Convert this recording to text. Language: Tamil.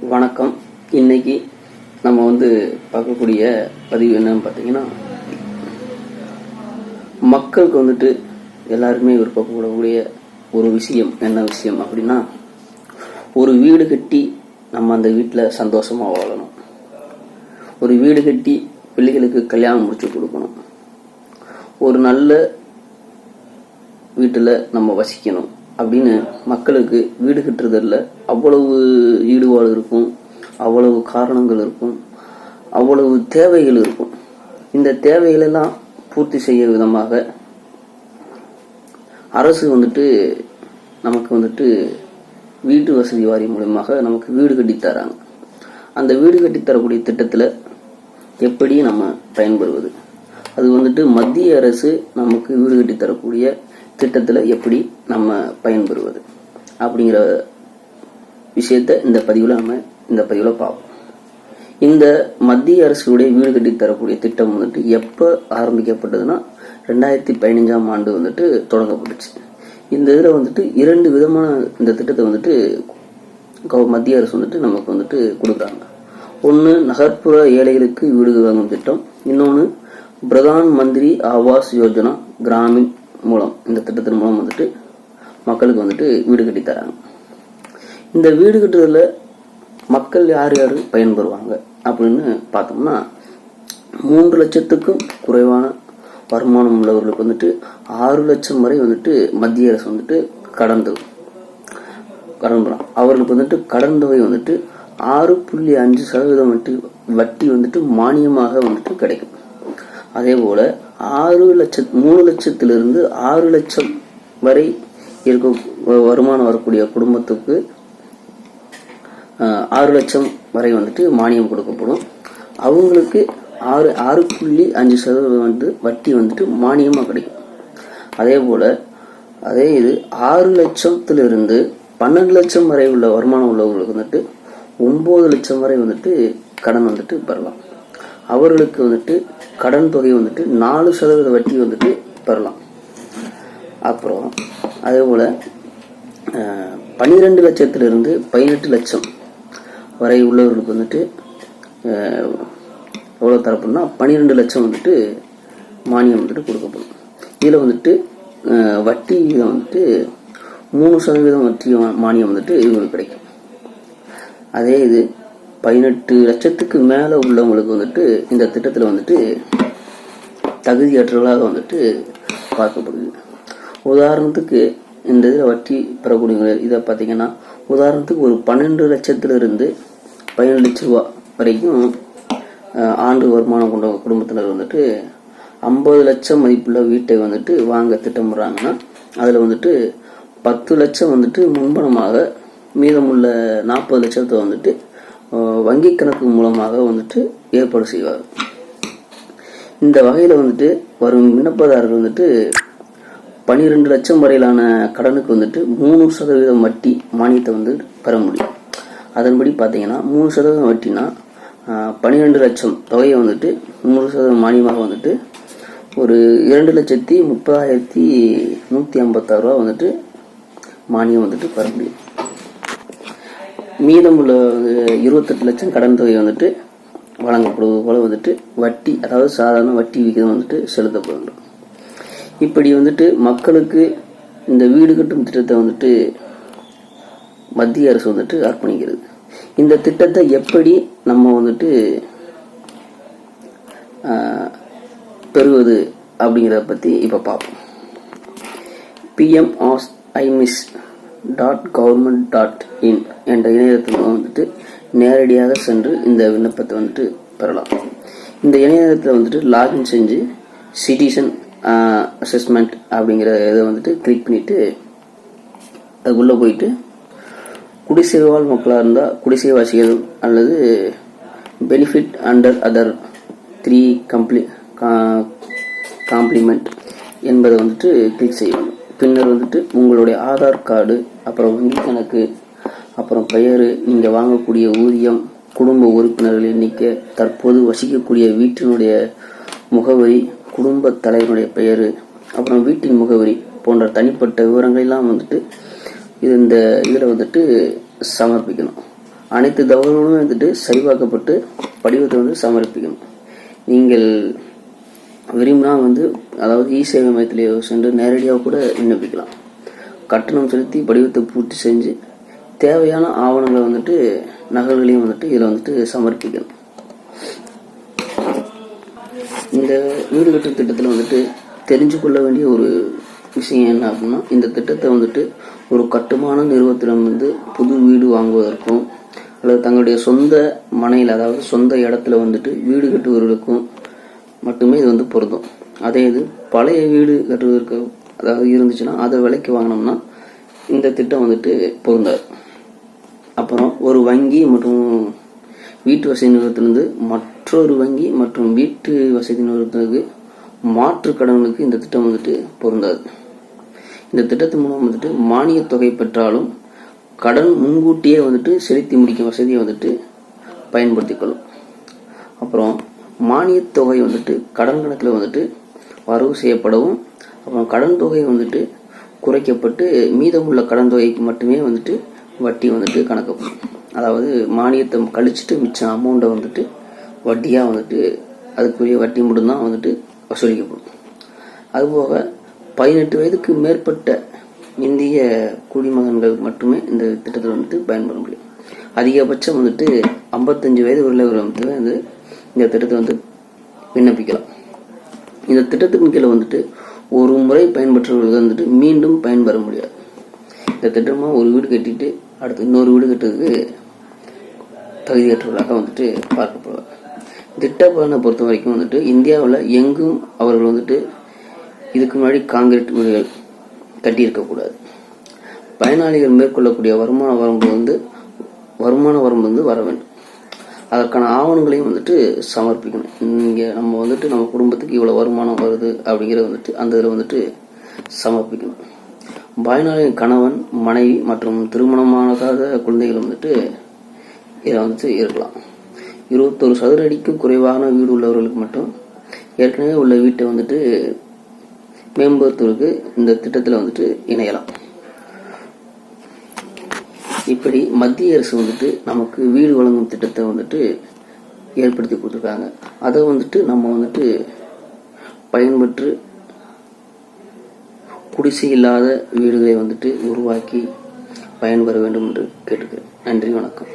வணக்கம். இன்னைக்கு நம்ம பார்க்கக்கூடிய பதிவு என்னன்னு பார்த்தீங்கன்னா, மக்களுக்கு எல்லாருமே விருப்பப்படக்கூடிய ஒரு விஷயம் என்ன விஷயம் அப்படின்னா, ஒரு வீடு கட்டி நம்ம அந்த வீட்டில் சந்தோஷமா வாழணும். ஒரு வீடு கட்டி பிள்ளைகளுக்கு கல்யாணம் முடிச்சு கொடுக்கணும். ஒரு நல்ல வீட்டில் நம்ம வசிக்கணும் அப்படின்னு மக்களுக்கு வீடு கட்டுறதில் அவ்வளவு ஈடுபாடு இருக்கும், அவ்வளவு காரணங்கள் இருக்கும், அவ்வளவு தேவைகள் இருக்கும். இந்த தேவைகளெல்லாம் பூர்த்தி செய்ய விதமாக அரசு நமக்கு வீட்டு வசதி வாரியம் மூலமாக நமக்கு வீடு கட்டித்தராங்க. அந்த வீடு கட்டித்தரக்கூடிய திட்டத்தில் எப்படி நம்ம பயன்பெறுவது, அது மத்திய அரசு நமக்கு வீடு கட்டித்தரக்கூடிய திட்டத்தில் எப்படி நம்ம பயன்பெறுவது அப்படிங்கிற விஷயத்த இந்த பதிவில் பார்ப்போம். இந்த மத்திய அரசுடைய வீடு கட்டி தரக்கூடிய திட்டம் எப்போ ஆரம்பிக்கப்பட்டதுன்னா 2015ஆம் ஆண்டு தொடங்கப்பட்டுச்சு. இந்த இதில் இரண்டு விதமான இந்த திட்டத்தை மத்திய அரசு நமக்கு கொடுக்குறாங்க. ஒன்று நகர்ப்புற ஏழைகளுக்கு வீடு வாங்கும் திட்டம், இன்னொன்று பிரதான் மந்திரி ஆவாஸ் யோஜனா கிராமின் மூலம். இந்த திட்டத்தின் மூலம் மக்களுக்கு வீடு கட்டி தராங்க. இந்த வீடு கட்டுறதுல மக்கள் யார் யார் பயன்பெறுவாங்க அப்படின்னு பார்த்தோம்னா, 3 லட்சத்துக்கும் குறைவான வருமானம் உள்ளவர்களுக்கு 6 லட்சம் வரை மத்திய அரசு கடன் அவர்களுக்கு கடன் தொகை 6.5% வட்டி மானியமாக கிடைக்கும். அதே போல 3 லட்சத்திலிருந்து 6 லட்சம் வரை இருக்க வருமானம் வரக்கூடிய குடும்பத்துக்கு 6 லட்சம் வரை மானியம் கொடுக்கப்படும். அவங்களுக்கு 6.5% வட்டி மானியமா கிடைக்கும். அதே போல இது 6 லட்சத்திலிருந்து 12 லட்சம் வரை உள்ள வருமானம் உள்ளவங்களுக்கு 9 லட்சம் வரை கடன் பெறலாம். அவர்களுக்கு கடன் தொகை 4% வட்டி பெறலாம். அப்புறம் அதே போல 12 லட்சத்திலிருந்து 18 லட்சம் வரை உள்ளவர்களுக்கு எவ்வளோ தரப்படும்னா 12 லட்சம் மானியம் கொடுக்கப்படும். இதில் வட்டி விகிதம் 3% வட்டி மானியம் இவங்களுக்கு கிடைக்கும். அதே இது 18 லட்சத்துக்கு மேலே உள்ளவங்களுக்கு இந்த திட்டத்தில் தகுதியற்றவர்களாக பார்க்கப்படுது. உதாரணத்துக்கு இந்த இதில் வட்டி பெறக்கூடிய இதை பார்த்தீங்கன்னா, உதாரணத்துக்கு ஒரு 12 லட்சத்திலிருந்து 17 லட்சம் ரூபா வரைக்கும் ஆண்டு வருமானம் கொண்ட குடும்பத்தினர் 50 லட்சம் மதிப்புள்ள வீட்டை வாங்க திட்டமிடுறாங்கன்னா, அதில் 10 லட்சம் முன்பணமாக, மீதமுள்ள 40 லட்சத்தை வங்கி கணக்கு மூலமாக ஏற்பாடு செய்வார். இந்த வகையில் வரும் விண்ணப்பதாரர்கள் 12 லட்சம் வரையிலான கடனுக்கு 3% வட்டி மானியத்தை பெற முடியும். அதன்படி பார்த்தீங்கன்னா 3% வட்டினா 12 லட்சம் தொகையை 3% மானியமாக ஒரு 2,30,156 ரூபா மானியம் பெற முடியும். மீதமுள்ள 28 லட்சம் கடன் தொகை வழங்கப்படுவது போல வட்டி, அதாவது சாதாரண வட்டி விகிதம் செலுத்தப்பட வேண்டும். இப்படி மக்களுக்கு இந்த வீடு கட்டும் திட்டத்தை மத்திய அரசு அர்ப்பணிக்கிறது. இந்த திட்டத்தை எப்படி நம்ம பெறுவது அப்படிங்கிறத பற்றி இப்போ பார்ப்போம். pmiss.government.in என்ற இணையதளத்தில் நேரடியாக சென்று இந்த விண்ணப்பத்தை பெறலாம். இந்த இணையதளத்தில் லாகின் செஞ்சு சிட்டிசன் அசஸ்மெண்ட் அப்படிங்கிற இதை கிளிக் பண்ணிட்டு அதுக்குள்ளே போயிட்டு குடிசை வாழ் மக்களாக இருந்தால் குடிசை வாசிகள் அல்லது பெனிஃபிட் அண்டர் அதர் 3 காம்ப்ளிமெண்ட் என்பதை கிளிக் செய்யணும். பின்னர் உங்களுடைய ஆதார் கார்டு, அப்புறம் வங்கி கணக்கு, அப்புறம் பெயர், நீங்கள் வாங்கக்கூடிய ஊதியம், குடும்ப உறுப்பினர்கள் எண்ணிக்கை, தற்போது வசிக்கக்கூடிய வீட்டினுடைய முகவரி, குடும்ப தலைவனுடைய பெயர், அப்புறம் வீட்டின் முகவரி போன்ற தனிப்பட்ட விவரங்களெல்லாம் இந்த இதில் சமர்ப்பிக்கணும். அனைத்து தகவல்களும் வந்துட்டு சரிபார்க்கப்பட்டு படிவத்தை வந்து சமர்ப்பிக்கணும். நீங்கள் விரும்பினா வந்து அதாவது இ-சேவை மையத்திலேயோ சென்று நேரடியாக கூட விண்ணப்பிக்கலாம். கட்டணம் செலுத்தி படிவத்தை பூர்த்தி செஞ்சு தேவையான ஆவணங்களை வந்துட்டு நகல்களையும் வந்துட்டு இதில் வந்துட்டு சமர்ப்பிக்கணும். இந்த வீடு கட்டும் திட்டத்தில் வந்துட்டு தெரிஞ்சு கொள்ள வேண்டிய ஒரு விஷயம் என்ன அப்படின்னா, இந்த திட்டத்தை வந்துட்டு ஒரு கட்டுமான நிறுவனத்திடம் வந்து புது வீடு வாங்குவதற்கும் அல்லது தங்களுடைய சொந்த மனையில் அதாவது சொந்த இடத்துல வந்துட்டு வீடு கட்டுவதற்கும் மட்டுமே இது வந்து பொருந்தும். அதே இது பழைய வீடு கட்டுவதற்கு அதாவது இருந்துச்சுன்னா அதை விலைக்கு வாங்கினோம்னா இந்த திட்டம் வந்துட்டு பொருந்தாது. அப்புறம் ஒரு வங்கி மற்றும் வீட்டு வசதி நிறுவனத்திலிருந்து மற்றொரு வங்கி மற்றும் வீட்டு வசதி நிறுவனத்திற்கு மாற்று கடன்களுக்கு இந்த திட்டம் வந்துட்டு பொருந்தாது. இந்த திட்டத்தின் மூலம் வந்துட்டு மானிய தொகை பெற்றாலும் கடன் முன்கூட்டியே வந்துட்டு செலுத்தி முடிக்கும் வசதியை வந்துட்டு பயன்படுத்திக் கொள்ளும். அப்புறம் மானிய தொகை வந்துட்டு கடன் கணக்கில் வந்துட்டு வரவு செய்யப்படவும் அப்புறம் கடன் தொகை வந்துட்டு குறைக்கப்பட்டு மீதமுள்ள கடன் தொகைக்கு மட்டுமே வந்துட்டு வட்டி வந்துட்டு கணக்கப்படும். அதாவது மானியத்தை கழிச்சுட்டு மிச்சம் அமௌண்ட்டை வந்துட்டு வட்டியாக வந்துட்டு அதுக்குரிய வட்டி மட்டும்தான் வந்துட்டு வசூலிக்கப்படும். அதுபோக 18 வயதுக்கு மேற்பட்ட இந்திய குடிமகன்கள் மட்டுமே இந்த திட்டத்தில் வந்துட்டு பயன்பெற முடியும். அதிகபட்சம் வந்துட்டு 55 வயது உள்ளவர்கள் வந்து இந்த திட்டத்தை வந்து விண்ணப்பிக்கலாம். இந்த திட்டத்தின் கீழே வந்துட்டு ஒரு முறை பயன்பெற்றவர்கள் வந்துட்டு மீண்டும் பயன்பெற முடியாது. இந்த திட்டமாக ஒரு வீடு கட்டிட்டு அடுத்து இன்னொரு வீடு கட்டுறதுக்கு தகுதியற்றவர்களாக வந்துட்டு பார்க்கப்படுவார். திட்ட பலனை பொறுத்த வரைக்கும் வந்துட்டு இந்தியாவில் எங்கும் அவர்கள் வந்துட்டு இதுக்கு முன்னாடி காங்கிரீட் வீடுகள் கட்டியிருக்கக்கூடாது. பயனாளிகள் மேற்கொள்ளக்கூடிய வருமான வரம்பு வந்து வர வேண்டும். அதற்கான ஆவணங்களையும் வந்துட்டு சமர்ப்பிக்கணும். இங்கே நம்ம வந்துட்டு நம்ம குடும்பத்துக்கு இவ்வளோ வருமானம் வருது அப்படிங்கிறத வந்துட்டு அந்த இதில் வந்துட்டு சமர்ப்பிக்கணும். பயனாளியின் கணவன், மனைவி மற்றும் திருமணமாகாத குழந்தைகள் வந்துட்டு இதில் வந்துட்டு இருக்கலாம். 21 சதுர அடிக்கும் குறைவான வீடு உள்ளவர்களுக்கு மட்டும் ஏற்கனவே உள்ள வீட்டை வந்துட்டு மேம்படுத்துவதற்கு இந்த திட்டத்தில் வந்துட்டு இணையலாம். இப்படி மத்திய அரசு வந்துட்டு நமக்கு வீடு வழங்கும் திட்டத்தை வந்துட்டு ஏற்படுத்தி கொடுத்துருக்காங்க. அதை வந்துட்டு நம்ம வந்துட்டு பயன்பெற்று குடிசை இல்லாத வீடுகளை வந்துட்டு உருவாக்கி பயன்பெற வேண்டும் என்று கேட்டுக்கிறேன். நன்றி, வணக்கம்.